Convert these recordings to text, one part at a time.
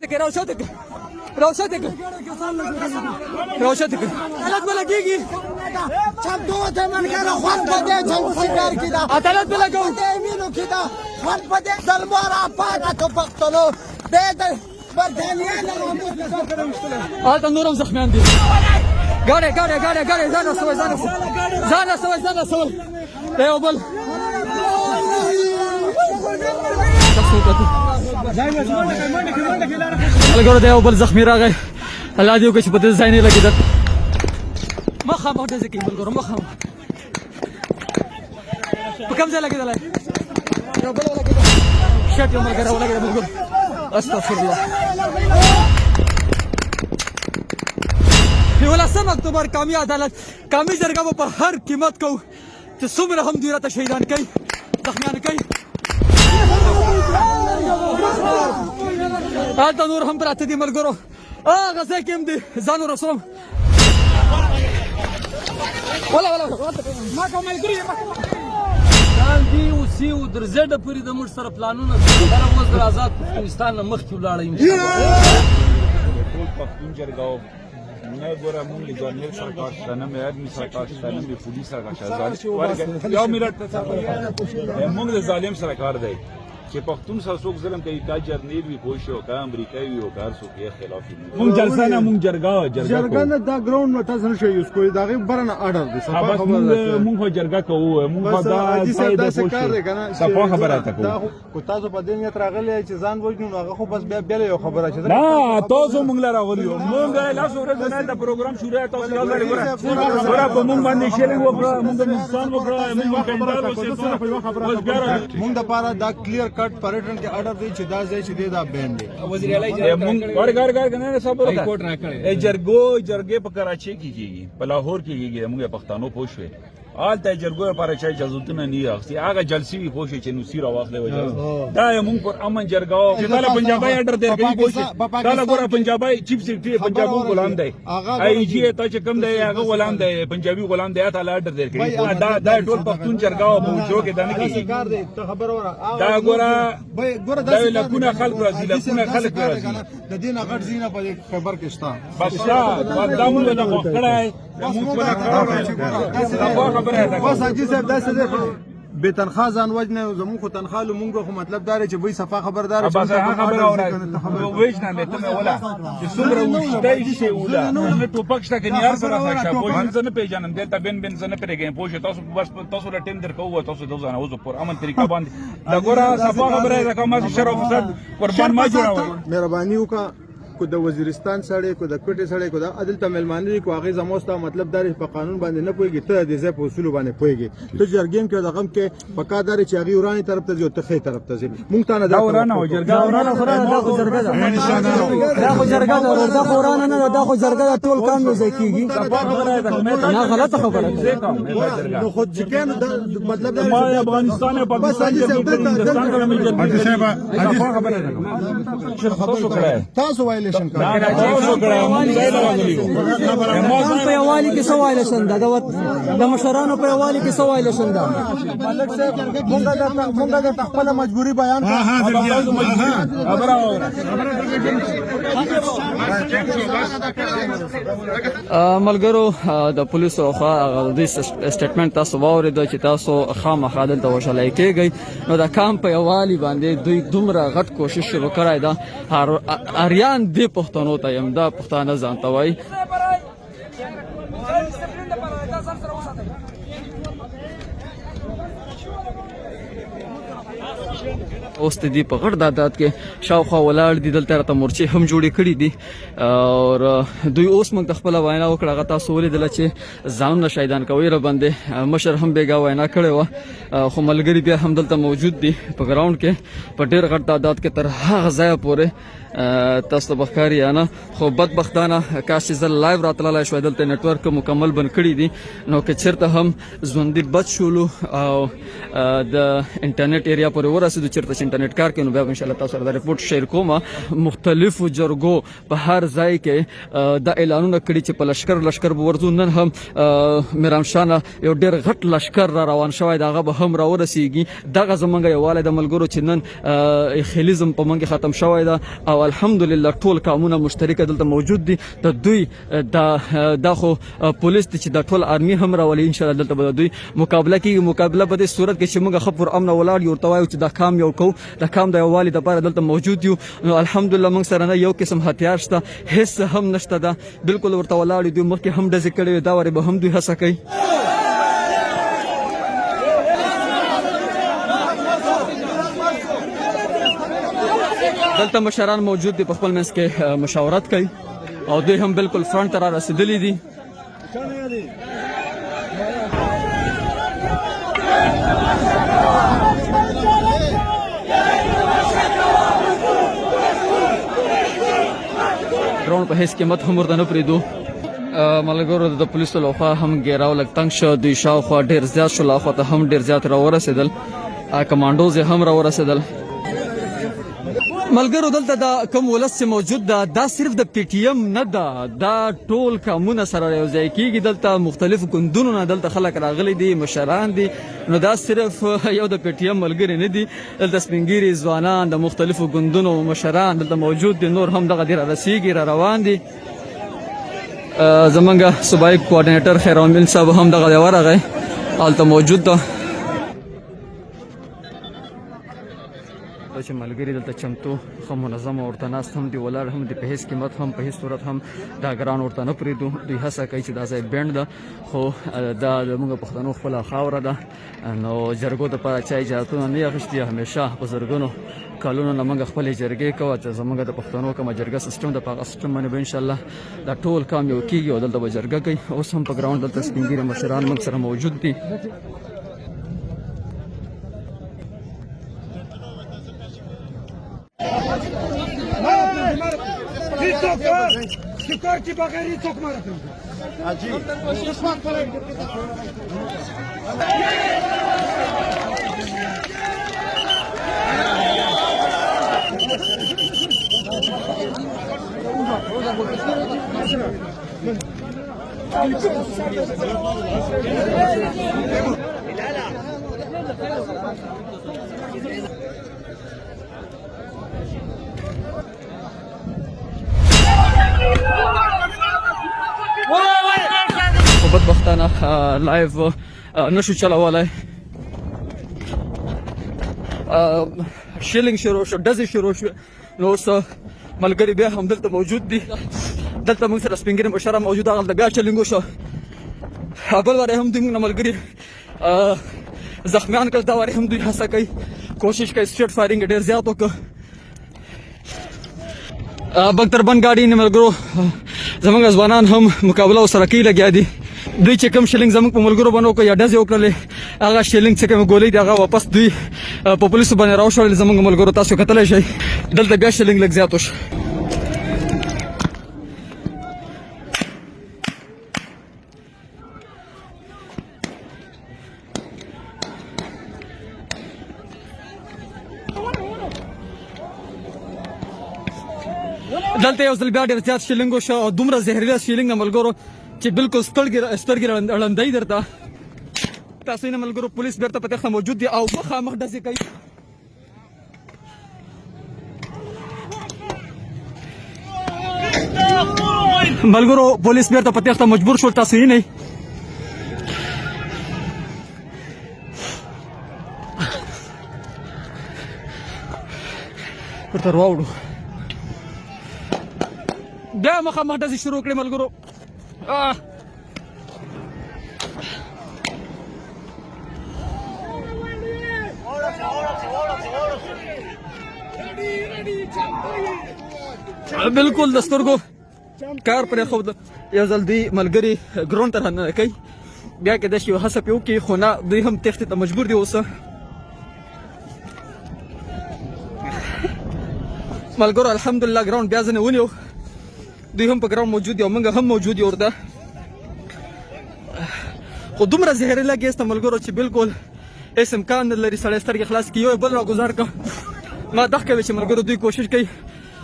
روشتك روشتك روشتك ثلاث بلقيقي شدوه من كان خوان بده جنگ سیگار کیدا ثلاث بلقو مینو کیدا خوان بده دلمارا پانا تو پختلو ده برتانيا هذا نورم زخمان دي قاري زانا سوي ايوه بل الګورو دی یو بل زخمی راغی الله دې وکړي چې په دې ځای نه لګېدل مخامخ ډزې کوي ملګرو مخامخ په کوم ځای لګېدلی یو بل ولګېده شاټ یو ملګری ولګېده ملګرو استغفر الله 11 اکتوبر قومي عدالت قومي جرګه به په هر قیمت کوو چې څومره هم دوی راته شهیدان کوي زخمیان کوي هلته نور هم پراته دي ملګرو هغه ځای کې هم دي ځان ورسوم ولا ما کوم ملګري دی اوسې او درزډه پورې د موږ سره پلانونه دا اوس د آزاد پاکستان نه مخکې ولاړه ټول پښتون جرګاو نه ګوره مونږ له جنرال سرکار شته نه مې ادمي سرکار شته نه مې پولیس سرکار شته یو ملت مونږ د ظالم سرکار دی چې پښتون سره څوک ظلم کوي کا جرنیل وي پوه شو کا امریکایي وي او کار څوک یې خلاف مونږ جلسه نه مونږ جرګه نه دا ګراوند نه تاسو نشئ یوز کوی دا غي برنه آرډر دي صفه خبره مونږ جرګه کوو مونږ دا کار دی کنه صفه خبره تا کوو کو تاسو په دې نیت راغلی چې ځان وژنو هغه خو بس بیا یو خبره چې نه تاسو مونږ لاره راغلیو مونږ لاس ورځ نه دا پروګرام شروع تاسو راځي ورا په مونږ باندې شیلینګ وکړه مونږ نقصان وکړه مونږ کندار مونږ د پاره دا کلیر کټ پریټن کې آرډر دی چې دا ځای چې دی دا بین دی وزیر اعلی مونږ ګار کنه صاحب ریپورت راکړي جرګې په کراچي کې کیږي په لاهور کې کیږي موږ پښتنو پوښوي آل ته جرګو لپاره چې اجازهونه نه اخستي هغه جلسې وي پوښي چې نصیر واخلې وجه دا موږ پر امن جرګاو چې دا پنجابي آرډر دی کوي پوښي دا ګوره پنجابي چیف سیکرټری پنجابو غلام دی ای جی ته چې کوم دی هغه غلام دی پنجابي غلام دی ته آرډر دی کوي دا ټول پښتون جرګاو پوښو کې دا نه کیږي خبر وره دا ګوره دا لکونه خلک راځي لکونه خلک راځي د دې نه غټ زینه په خبر کې شته بس دا موږ نه خوړای موږ په کار بس حاجی صاحب دا څه دی به تنخواه ځان وجنه زموږ خو تنخواه مونږ خو مطلب دا چې وای صفه خبردار بس هغه خبره وېژنه مې ته ولا چې څومره وشتای شي ولا نه ټوپک شته کني هر سره راځه پوه نه پیژنم دلته بن زنه پرېږم پوه تاسو بس تاسو له ټیم درکو تاسو د ځان اوس پر امن طریقه باندې دا ګوره صفه خبره ده کومه شرف فساد قربان ما جوړاوي مهرباني وکړه کو د وزیرستان سړی کو د کوټې سړی کو د عدل ته ملمانه کو هغه زموسته مطلب دار په قانون باندې نه پويږي ته د ځای په اصول باندې پويږي ته جرګین کې د غم کې پکادار چې هغه ورانی طرف ته ځو ته خې طرف ته ځي مونږ ته نه دا ورانه او جرګه ورانه خو جرګه ده دا خو جرګه ده دا خو ورانه نه دا خو جرګه ده ټول کار نه ځای کیږي نه غلطه خبره ده نو خود چې کنه مطلب ما افغانستان او پاکستان کې هندستان ته مې جرګه خبره ده تاسو وایلیشن کړئ په یووالي کې سوال شنده د مشرانو په یووالي کې سوال شنده ملک صاحب مونږ د خپل مجبوری بیان ملګرو د پولیسو خوا د سټیټمنټ تاسو واورید چې تاسو خامخا دلته وشلای کېږئ نو د کام په یووالي باندې دوی دومره غټ کوشش شروع کړی دا اریان دی پښتنو ته يم دا پښتانه ځانته وای اوس دې په غړ دادات کې شاوخوا ولاړ دي دلته راته مورچې هم جوړې کړې دي او دوی اوس موږ د خپل وینا وکړه هغه تاسو ولیدل چې ځانونه شهیدان کوي را باندې مشر هم بیګا وینا کړې و خو ملګری بیا هم دلته موجود دي په ګراوند کې په ډېر غټ دادات کې تر هغه ځای پورې تاسو بخکاری انا خو بدبختانه کاش زل لایو راتللای شو دلته نتورک مکمل بن کړی دي نو که چیرته هم ژوندۍ بچ شولو او د انټرنیټ ایریا پورې ورسېدو چیرته انټرنیټ کار کوي نو بیا ان شاء الله تاسو سره ریپورت شیر کوم مختلفو جرګو په هر ځای کې د اعلانونه کړي چې په لشکر ورزو نن هم میرام شانه یو ډېر غټ لشکر را روان شوی دغه به هم را ورسیږي دغه زمونږ یو والد ملګرو چې نن خلیزم په منګه ختم شوی دا او الحمدلله ټول قومونه مشترک دلته موجود دي د دوی دا خو پولیس چې د ټول آرمي هم راولي ان شاء الله دلته به دوی مقابله په دې صورت کې چې موږ خپل امن ولاړ یو توایو چې دا کام یو کو د کام د یووالي لپاره دلته موجود یو نو الحمدلله موږ سره نه یو قسم هتیار شته هیڅ هم نشته دا بالکل ورته ولاړ دي مخکې هم ډزې کړې دا وری به هم دوی هڅه کوي دلته مشران موجود دي په خپل منځ کې مشاورت کوي او دوی هم بالکل فرنٹ ته را رسیدلي دي ډرون په هیڅ قیمت هم ورته نه پرېږدو ملګرو د پولیسو لخوا هم ګیراو لږ تنګ شو دوی شاوخوا ډېر زیات شول هاخوا ته هم ډېر زیات راورسېدل کمانډوز یې هم راورسېدل ملګرو دلته دا کوم ولس چې موجود ده دا صرف د پی ټی ایم نه ده دا ټول قومونه سره یو ځای کېږي دلته مختلفو ګوندونو نه دلته خلک راغلي دي مشران دي نو دا صرف یو د پی ټی ایم ملګري نه دي دلته سپین ږیري ځوانان د مختلفو ګوندونو مشران دلته موجود دي نور هم دغه دې را رسېږي را روان دي زمونږ صوبایي کوارډینیټر خیرامین صاحب هم دغه دی ورغی هلته موجود ده چې ملګري دلته چمتو ښه منظم ورته ناست هم دي ولاړ هم دي په هیڅ قیمت هم په هیڅ صورت هم دا ګران ورته نه پرېږدو دوی هڅه کوي چې دا ځای بینډ ده خو دا زموږ پښتنو خپله خاوره ده نو جرګو دپاره چا اجازتونه نه اخیستي همیشه په زرګونو کلونو نه موږ خپلې جرګې کوو چې زموږ د پښتنو کومه جرګه سیسټم ده په هغه سیسټم باندې به انشاءالله دا ټول کام یو کېږي او دلته به جرګه کوي اوس هم په ګراونډ دلته سپین ږیري مشران موږ سره موجود دي सिक्योरिटी बगैर ही चौक मारा بدبختانه لایف نشو چلولای شیلینګ شروع شو ډزې شروع شو نو اوس ملګري بیا هم دلته موجود دي دلته موږ سره سپین ږیري مشران موجود هغلته بیا شیلینګ وشو بل واری هم دوی موږ نه ملګري زخمیان کړل دا واری هم دوی هڅه کوي کوشش کوي سټریټ فایرینګ ډېر زیات وکړه بختربند ګاډي نه ملګرو زموږ ځوانان هم مقابله ورسره کوي لګیا دي دوی چې کوم شیلینګ زموږ په ملګرو باندې وکړه یا ډزې وکړلې هغه شیلینګ چې کومې ګولۍ دي هغه واپس دوی په پولیسو باندې راوشړل زموږ ملګرو تاسو کتلی شئ دلته بیا شیلینګ لږ زیات وشو دلته یو ځل بیا ډېر زیات شیلینګ وشو او دومره زهریله شیلینګ ملګرو چې بالکل سترګې ړندۍ درته تاسو یې نه ملګرو پولیس بیرته په تخته موجود دي او مخامخ ډزې کوي ملګرو پولیس بیرته په تخته مجبور شول تاسو یې نه ورته راوړو بیا مخامخ ډزې شروع کړې ملګرو بالکل د سترګو کار پرې ښود یو ځل دوی ملګري ګراونډ ته راننه کوي بیا کېدای شي یو هڅه پرې وکړي خو نه دوی هم تېښتې ته مجبور دي اوس ملګرو الحمدلله ګراونډ بیا ځنې ونیو دوی هم په ګراونډ موجود دي او موږ هم موجود یو ورته خو دومره زهریله ګیس ته ملګرو چې بالکل هېڅ امکان نه لري سړی سترګې خلاص کړي یو بل راګزار کړه ما دغه کوي چې ملګرو دوی کوشش کوي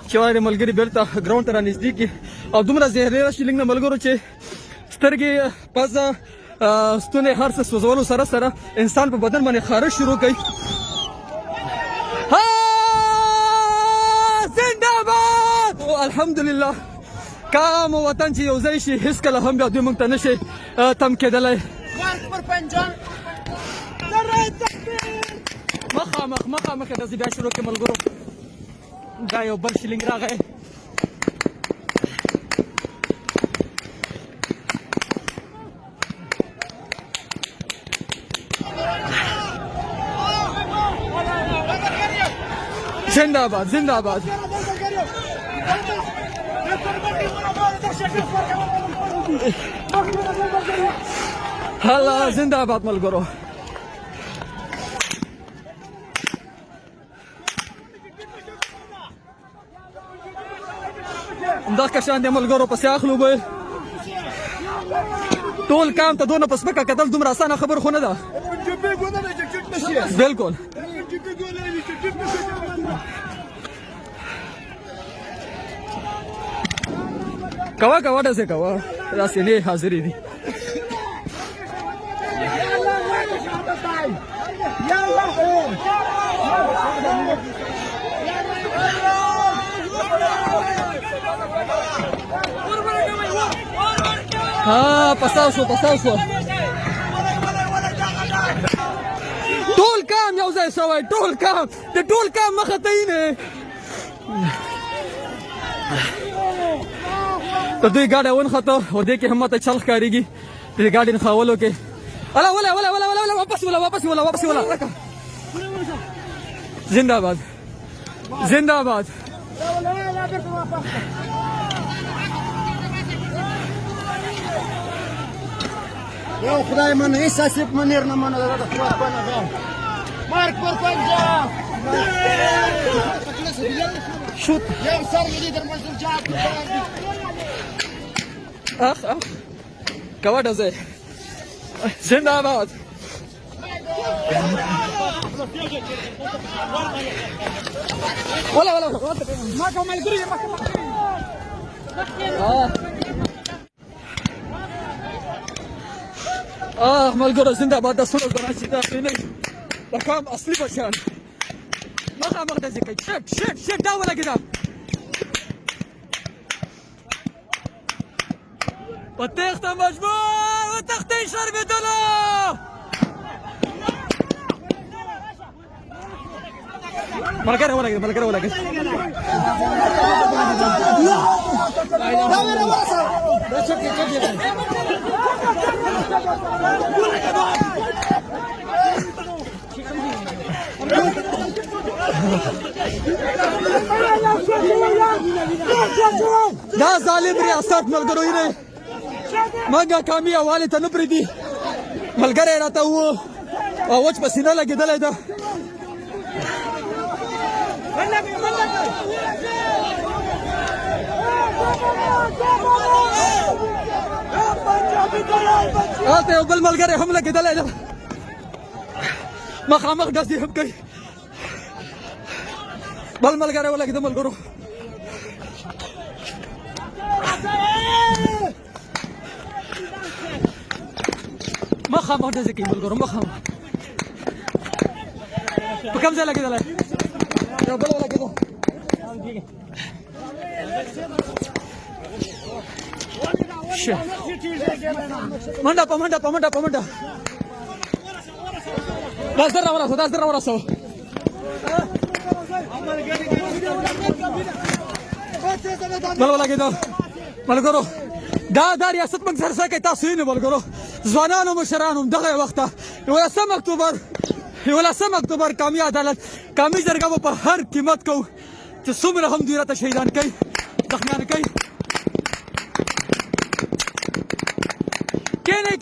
چې وایي ملګري بیرته ګراونډ ته رانږدې کړي او دومره زهریله شیلینګ نه ملګرو چې سترګې پزه ستونې هر څه سوځولو سره سره انسان په بدن باندې خارش شروع کوي زنده‌باد الحمدلله کام وطن چې یو ځای شي هیڅکله هم بیا دوی موږ ته نشي تم کېدلی. مخامخ یې داسې بیا شروع کړې ملګرو. دا یو بل شیلینګ راغی. زنده‌باد زنده‌باد. هلا زنده‌باد ملګرو. دا کشان د ملګرو پسې اخلو به ټول کام ته دونه پس مکه کتل دومره اسانه خبر خو نه ده. بالکل کوا داسې کوا داسې نه حاضرې دي. ها پساو شو ټول کام یو ځای شوی. ټول کام مخه ته یې نه د دوی ګاډی ونښته او دې کې هم ماته چل ښکارېږي د دې ګاډي نښاولو کې. واپس ولا زنده‌باد. یو خدای من هیڅ اسیب منیر نه منه دا خدای کنه دا مارک پر پنجاب شوت یو سر لیدر منصور جاب اخ کوا داسې زنده‌باد. ولا ما کومه ګری ملګرو زنده‌باد. د سونو زنه چې دا نه د کام اصلي بچیان مخامخ داسې کوي. شټ دا ولګېده په تېښته مجبور وتښتئ شرمېدلو. ملګری ولګېد دا ظالم ریاست ملګرو یې نه مګه کامي حوالې ته نه پرېږدي. ملګری راته وو او وچ په سینه لګېدلی ده. هلته یو بل ملګری هم لګېدلی ده. مخامخ داسې هم کوي. بل ملګری ولګېده ملګرو. مخامخ داسې کوي ملګرو. مخامخ په کوم ځای لګېدلی یو بل ولګېده. منډه په منډه دا زر راورسو. بل ولګېده ملګرو. دا ریاست موږ سره څه کوي تاسو یې نه ملګرو. ځوانانو مشرانو دغه وخته 11 اکتوبر قومي عدالت قومي جرګه به په هر قیمت کوو چې څومره هم دوی راته شهیدان کوي زخمیان کوي. کینې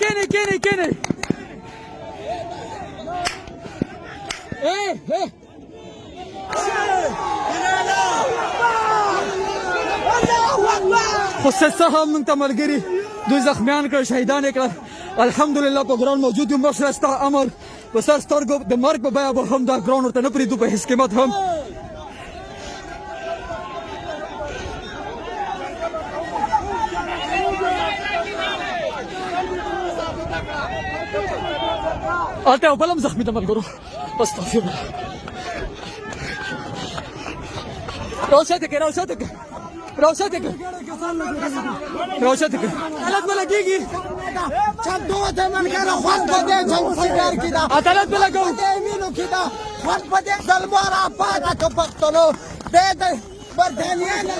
خو څه هم موږ ته ملګري دوی زخمیان کړل شهیدان یې کړل. الحمدلله په ګران موجود یو مشره ستا امر په سر سترګو د مرګ په بیه به هم دا ګران ورته نه پرېږدو په هېڅ قیمت هم. هلته یو بل هم زخمي ده ملګرو. استغفرالله. راوساته کې راوچته کړ عدالت به لګېږي چمتو ته ملګرو خوند په دې څنګه کې دا عدالت به لګو دې مينو کې دا خوند په دې ظلموارا پاته که پښتنو دې د برتانیا نه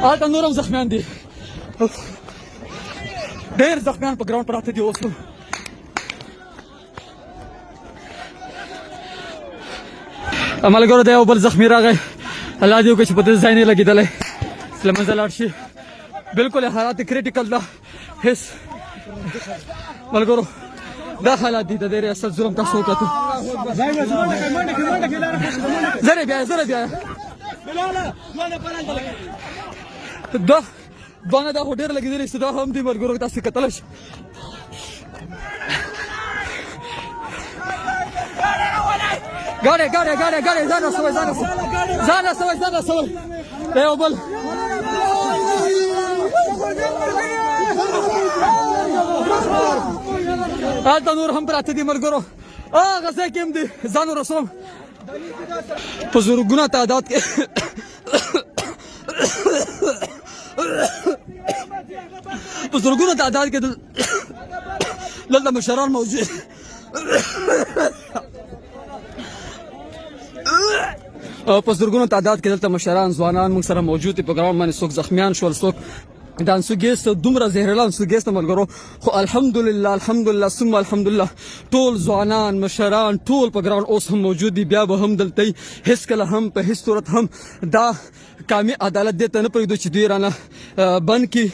هلته نور هم زخمیان دي ډېر زخمیان په ګراوند پراته دي اوس ملګرو د یو بل زخمي راغی الله دې وکړي چې په دې ځای نه لګېدلی له منځه لاړ شي بالکل حالات کریټیکل ده هېڅ ملګرو دا حالات دي د دې ریاست ظلم تاسو وکړو زره بیا دا باندې دا ډېر لګېدلی چې دا هم دي ملګرو تاسو کتلی شئ ګاډی ځان رسوئ د یو بل هلته نور هم پراته دي ملګرو هغه ځای کې هم دي ځان ورسوم په زرګونه تعداد کې دلته مشران موجود په زرګونو تعداد کې دلته مشران ځوانان موږ سره موجود دي په ګراوند باندې څوک زخمیان شول څوک د انسوګیس دومره زهرجن انسوګیس ملګرو خو الحمدلله ثم الحمدلله ټول ځوانان مشران ټول په ګراوند اوس هم موجود دي بیا به هم دلته هیڅ کله هم په هیڅ صورت هم دا کامي عدالت دې ته نه پرېږدو چې دوی رانه بند کړي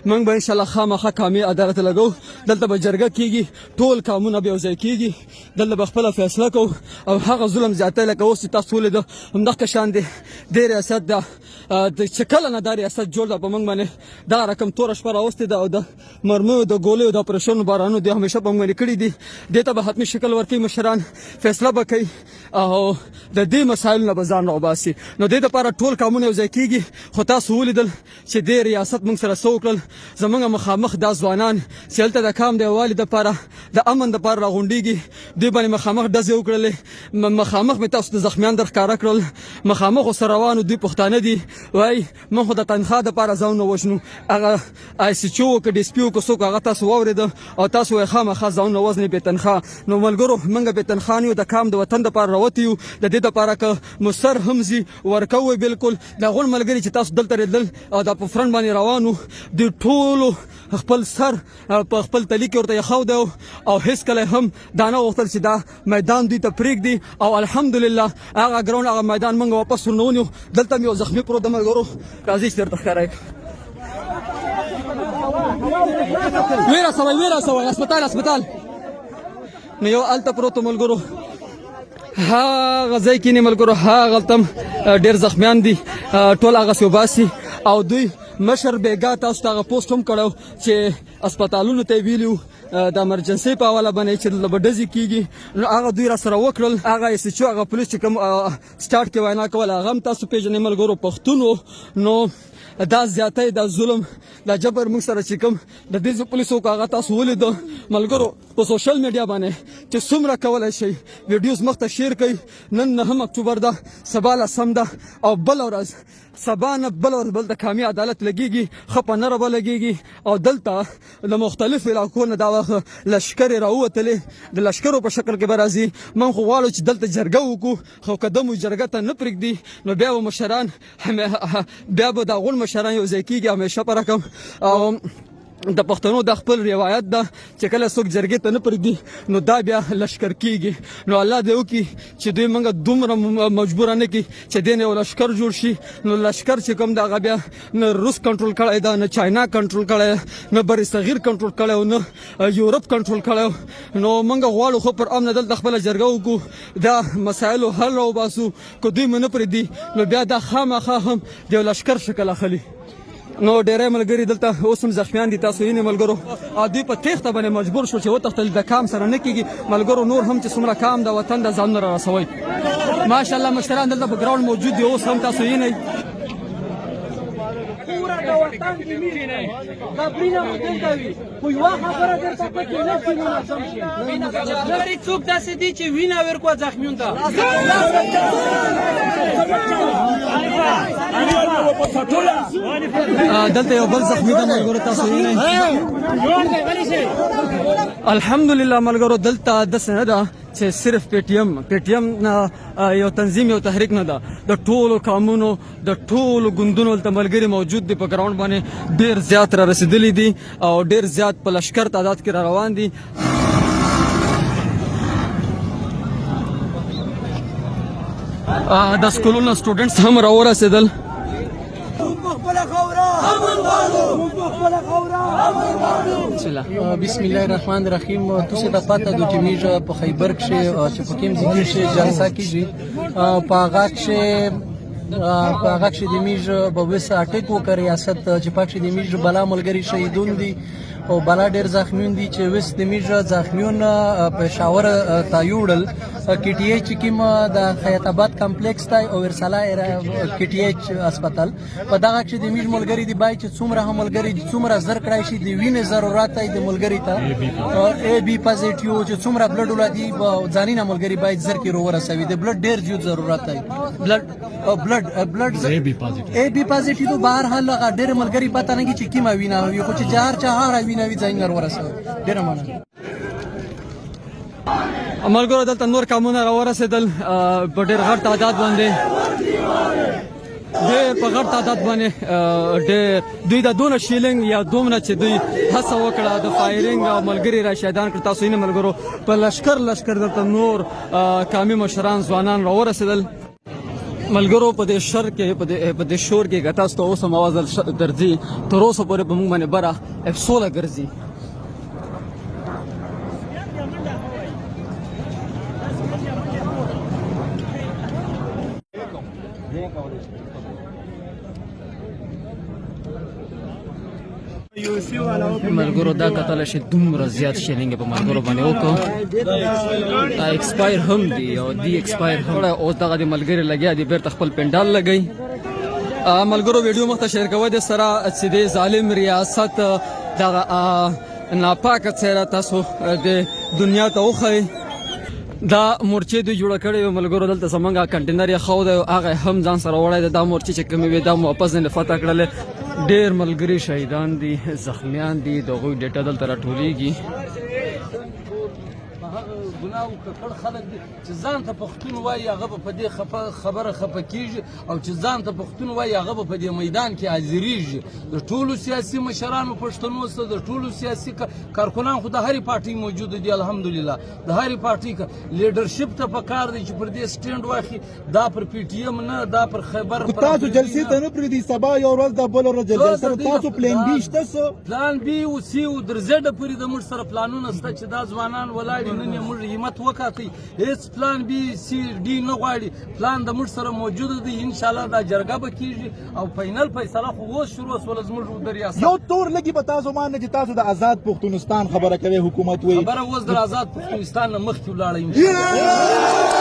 موږ به انشاءالله خامخا کامي عدالت لګو دلته به جرګه کېږي ټول کامونه به یو ځای کېږي دلته به خپله فیصله کوو او هغه ظلم زیاتی لکه اوس چې تاسو ولیده همدغه شان دی دې ریاست ده چې کله نه دا ریاست جوړ ده په موږ باندې دا رقم توره شپه راوستې ده او د مرمیو د ګولیو د اپریشنو بارانو دې همیشه په موږ باندې کړي دي دې ته به حتمي شکل ورکوي مشران فیصله به کوي او د دې مسایلو نه به ځان راوباسي نو دې دپاره ټول کامونه یو ځای کېږي خو تاسو ولیدل چې دې ریاست موږ سره څه وکړل زموږ مخامخ دا ځوانان چې هلته د کام د یووالي دپاره د امن دپاره راغونډېږي دوی باندې مخامخ ډزې وکړلې مخامخ مې تاسو ته زخمیان در ښکاره کړل مخامخ ورسره روانو دوی پښتانه دي وایي موږ خو د تنخوا دپاره ځانونه وژنو هغه آی سی چي وکړه ډي سپي وکړه څوک هغه تاسو واورېده او تاسو وایي خامخا ځانونه وژنئ بې تنخوا نو ملګرو موږ بې تنخوا نه یو د کام د وطن دپاره راوتي یو د دې دپاره که مو سر هم ځي ورکوئ بالکل د هغو ملګري چې تاسو دلته رېدل او دا په فرنټ باندې روانو د ټولو خپل سر په خپل تلي کې ورته ایښودی او هېڅ کله هم دا نه غوښتل چې دا میدان دوی ته پرېږدي او الحمدلله هغه ګراوند هغه میدان موږ واپس ورنه ونیو دلته مې یو زخمي پروت ده ملګرو راځئ چې درته ښکاره کړم ویره سوی اسپتال نو یو هلته پروت ملګرو هغه ځای کې نه ملګرو هغلته هم ډېر زخمیان دي ټول هغسې وباسي او دوی مشر بیګا تاسو ته هغه پوسټ هم کړی چې اسپتالونو ته یې ویلي د امرجنسۍ په حواله باندې چې دلته به ډزې کېږي نو هغه دوی را سره وکړل هغه ایس ایچ او هغه پولیس چې کوم سټارټ کې وینا کوله هغه هم تاسو پېژنئ ملګرو پښتون نو دا زیاتی دا ظلم دا جبر موږ سره چې کوم د دې پولیسو هغه تاسو ولیدو ملګرو په سوشل میډیا باندې چې څومره کولی شئ ویډیوز مخ ته شیر کوئ نن 9 اکتوبر ده سبا لسم ده او بله ورځ سبا نه بل ورځ بل د کامي عدالت لګېږي ښه په نره به لګېږي او دلته د مختلفو علاقو نه دا وخت لشکرې راووتلې د لشکرو په شکل کې به راځي موږ خو غواړو چې دلته جرګه وکړو خو که ده مو جرګه ته نه پرېږدي نو بیا به مشران بیا به د هغو مشران یو ځای کېږي همیشه په رقم او د پښتنو د خپل روایت ده چې کله څوک جرګې ته نه پرېږدي نو دا بیا لشکر کېږي نو الله دې وکړي چې دوی موږ دومره مجبوره نه کړي چې دې نه یو لشکر جوړ شي نو لشکر چې کوم د هغه بیا نه روس کنټرول کړی ده نه چاینا کنټرول کړی نه بر صغیر کنټرول کړی او نه یورپ کنټرول کړی نو موږ غواړو خو پر امن دلته خپله جرګه وکړو دا مسایلو حل راوباسو که دوی مو نه پرېږدي نو بیا دا خامخا هم د یو لشکر شکل اخلي نو ډېری ملګري دلته اوس هم زخمیان دي تاسو وینئ ملګرو او دوی په تېښته باندې مجبور شو چې وتښتل د کام سره نه کېږي ملګرو نور هم چې څومره کام د وطن د ځانونه را رسوئ ماشاءالله مشتران دلته په ګراوند موجود دي اوس هم تاسو وینئ پورا د وطن کې مینه خبرونه مو دلته وي خو یوه خبره درته پکې نه شي منظم شي لرې څوک داسې دي چې وینه ورکوه زخمیون ته دلته یو بل زخمی ده ملګرو تاسو وینئ الحمدلله ملګرو دلته داسې نه ده چې صرف پی ټي ایم نه یو تنظیم یو تحریک نه ده د ټولو قومونو د ټولو ګوندونو هلته ملګري موجود دي په ګراوند باندې ډېر زیات را رسېدلي دي او ډېر زیات په لشکر تعداد کې را روان دي د سکولونو سټوډنټس هم را ورسېدل بسم الله الرحمن الرحیم تاسو ته پته د چې په خیبر کې چې په کوم ځای کې جلسه کیږي په هغه کې د میج په وسه اټیک وکړ ریاست چې پاک شي د میج بلا ملګری شهیدون دي او بلا ډیر زخمیون دي چې وس د میج زخمیون پېښور ته یوړل کی ټی ایچ کوم د خیاط آباد کمپلیکس ته او ورساله کی ټی ایچ هسپتال په دغه کې د میج ملګری دی بای چې څومره هم ملګری دي څومره زر کړای شي د وینې ضرورت دی د ملګری ته ای بی پازیټیو چې څومره بلډ ولادي ځانینه ملګری باید زر کې ورسوي د بلډ ډیر زیات ضرورت دی بلډ ای بی پازیټیو بهر حال ډیر ملګری پته نه چې کیما وینا وي خو چې جهار وینوي ځای ورسوي ډیره مننه ملګرو دلته نور قومونه را ورسېدل په ډېر غټ تعداد باندې ډېر دوی د دونه شیلنګ یا دومره چې دوی هڅه وکړه د فایرنګ او ملګري را شهیدان کړ تاسو یې ملګرو په لشکر دلته نور قومي مشران ځوانان را ورسېدل ملګرو په دې شر کې په دې شور کې که تاسو ته اوس هم اواز درځي تر اوسه پورې په موږ باندې بره افسوله ګرځي ملګرو دا کتل شي دومره زیات شیلنګ په ملګرو باندې وکړو ایکسپایر هم دی او دی ایکسپایر هم اوس دغه د ملګری لګیا دی بیرته خپل پنډال لګی ملګرو ویډیو مخته شیر کوئ د سره چې د ظالم ریاست دغه ناپاکه څیره تاسو د دنیا ته وښایي دا مورچې دوی جوړه کړې وه ملګرو دلته زمونږ کنټینر یې ښود دی هغه هم ځان سره وړی دی دا مورچې چې کومې وې دا مو واپس ځینې فتح کړلې ډېر ملګري شهیدان دي زخمیان دي د هغوی ډیټا دلته راټولېږي ګناه وکړ خلک دي چې ځان ته پښتون وایي هغه به په دې خبره خفه کېږي او چې ځان ته پښتون وایي هغه به په دې میدان کې حاضرېږي د ټولو سیاسي مشرانو پښتنو سره د ټولو سیاسي کارکنان خو د هرې پارټۍ موجود دي الحمدلله د هرې پارټۍ لیډرشپ ته پکار دی چې پر دې سټینډ واخلي دا پر پی ټي ایم نه دا پر خیبر تاسو جلسې ته نه پرېږدي سبا یو ورځ دا بله ورځ جلسه سره تاسو پلان بي شته څه پلان بي او سی او در زیډه پورې د موږ سره پلانونه شته چې دا ځوانان ولاړ نن یې موږ همت وکړئ هیڅ پلان بي سی ډي نه غواړي پلان د موږ سره موجود دی ان شاء الله دا جرګه به کیږي او فینل فیصله خو اوس شروع شوله زموږ د ریاست یو تور لګي په تاسو باندې چې تاسو د آزاد پښتونستان خبره کوي حکومت وایي خبره اوس د آزاد پښتونستان نه مخکې ولاړه